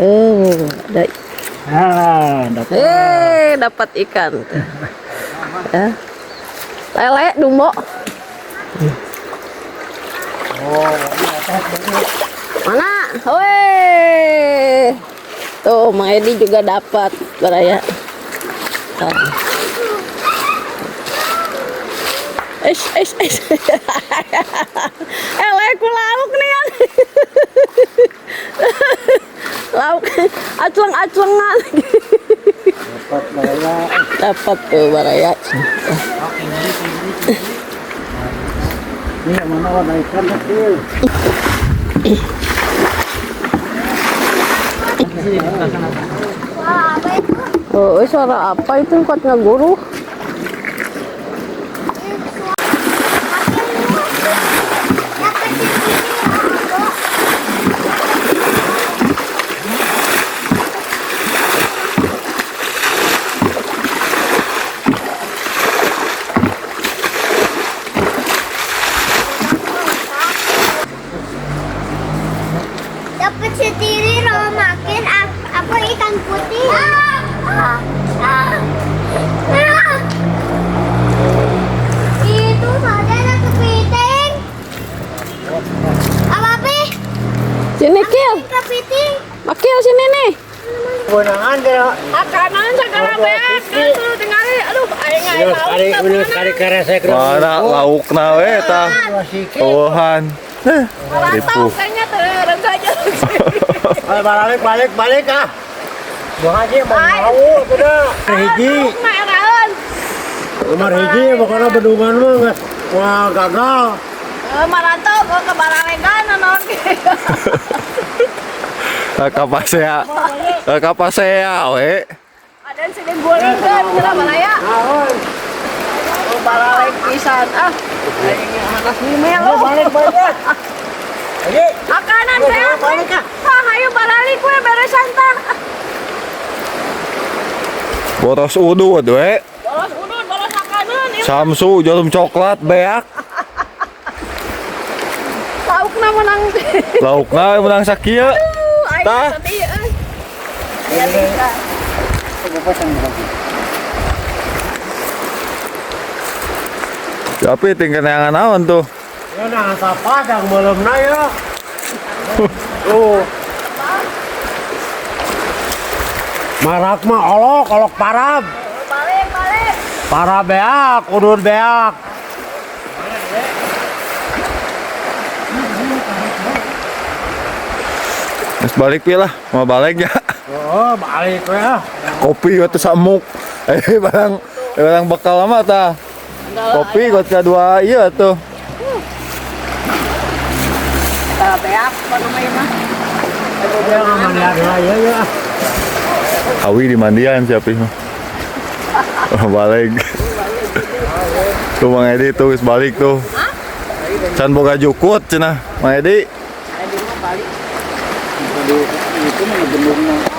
Oh, ada. Dapat. Dapat ikan. Ya. Lele dumbo. Mana? Woi. Tuh, Mang Edi juga dapat baraya. Leku lauk nih kan. Lauk acuang-acuangan. Dapat baraya. Dapat tuh baraya. Ini mana warna ikan kecil. Oh, suara apa itu kuat ngeguru? Dapat sendiri loh, makin apa ikan putih. Itu saja ada kepiting. Apa Pi? Sini Kil, Kepiting. Makil sini nih. Kewenangan dia. Makanan sekarang beak, tuh tinggali. Aduh, aing Kari karesek. Mana lauk nawe tah. Tuhan. Rantau kayaknya terengga aja. Balik ah. Buang aja mau udah. Hiji. Maeraeun. Nomor hiji pokoknya bendungan mah geus wah gagal. Marantau ke Bararegan naon Kapasea we. ada sini gulingkeun cenah balaya. Oh, Barareg pisan. Aing anak ni melo. Balik. Ayo. Makanan saya. Balik ah. Hayu baralik we beresan tah. Boros udud we. Bolos udun, bolos makanan. Samsu jarum coklat beak. Laukna menang. Laukna menang sakieu. Tah. Ya lika. Tapi tinggal yang naon tuh. Ya nah sapa yang melemna ya. Oh. Marak mah olok parab. Balik. Parab beak, udur beak. Terus balik pilah, mau balik ya. Oh, balik ya. Kopi waktu samuk. barang bekal lama tah. Kopi got kedua iya tuh. Beak apa namanya mah? Ya ngamanya ya. Hawi di mandian siapa itu? Oh, balik. Tuh Mang Edi tuh geus balik tuh. Can boga jukut cenah Mang Edi. Edi mah balik. Itu mana bendungna.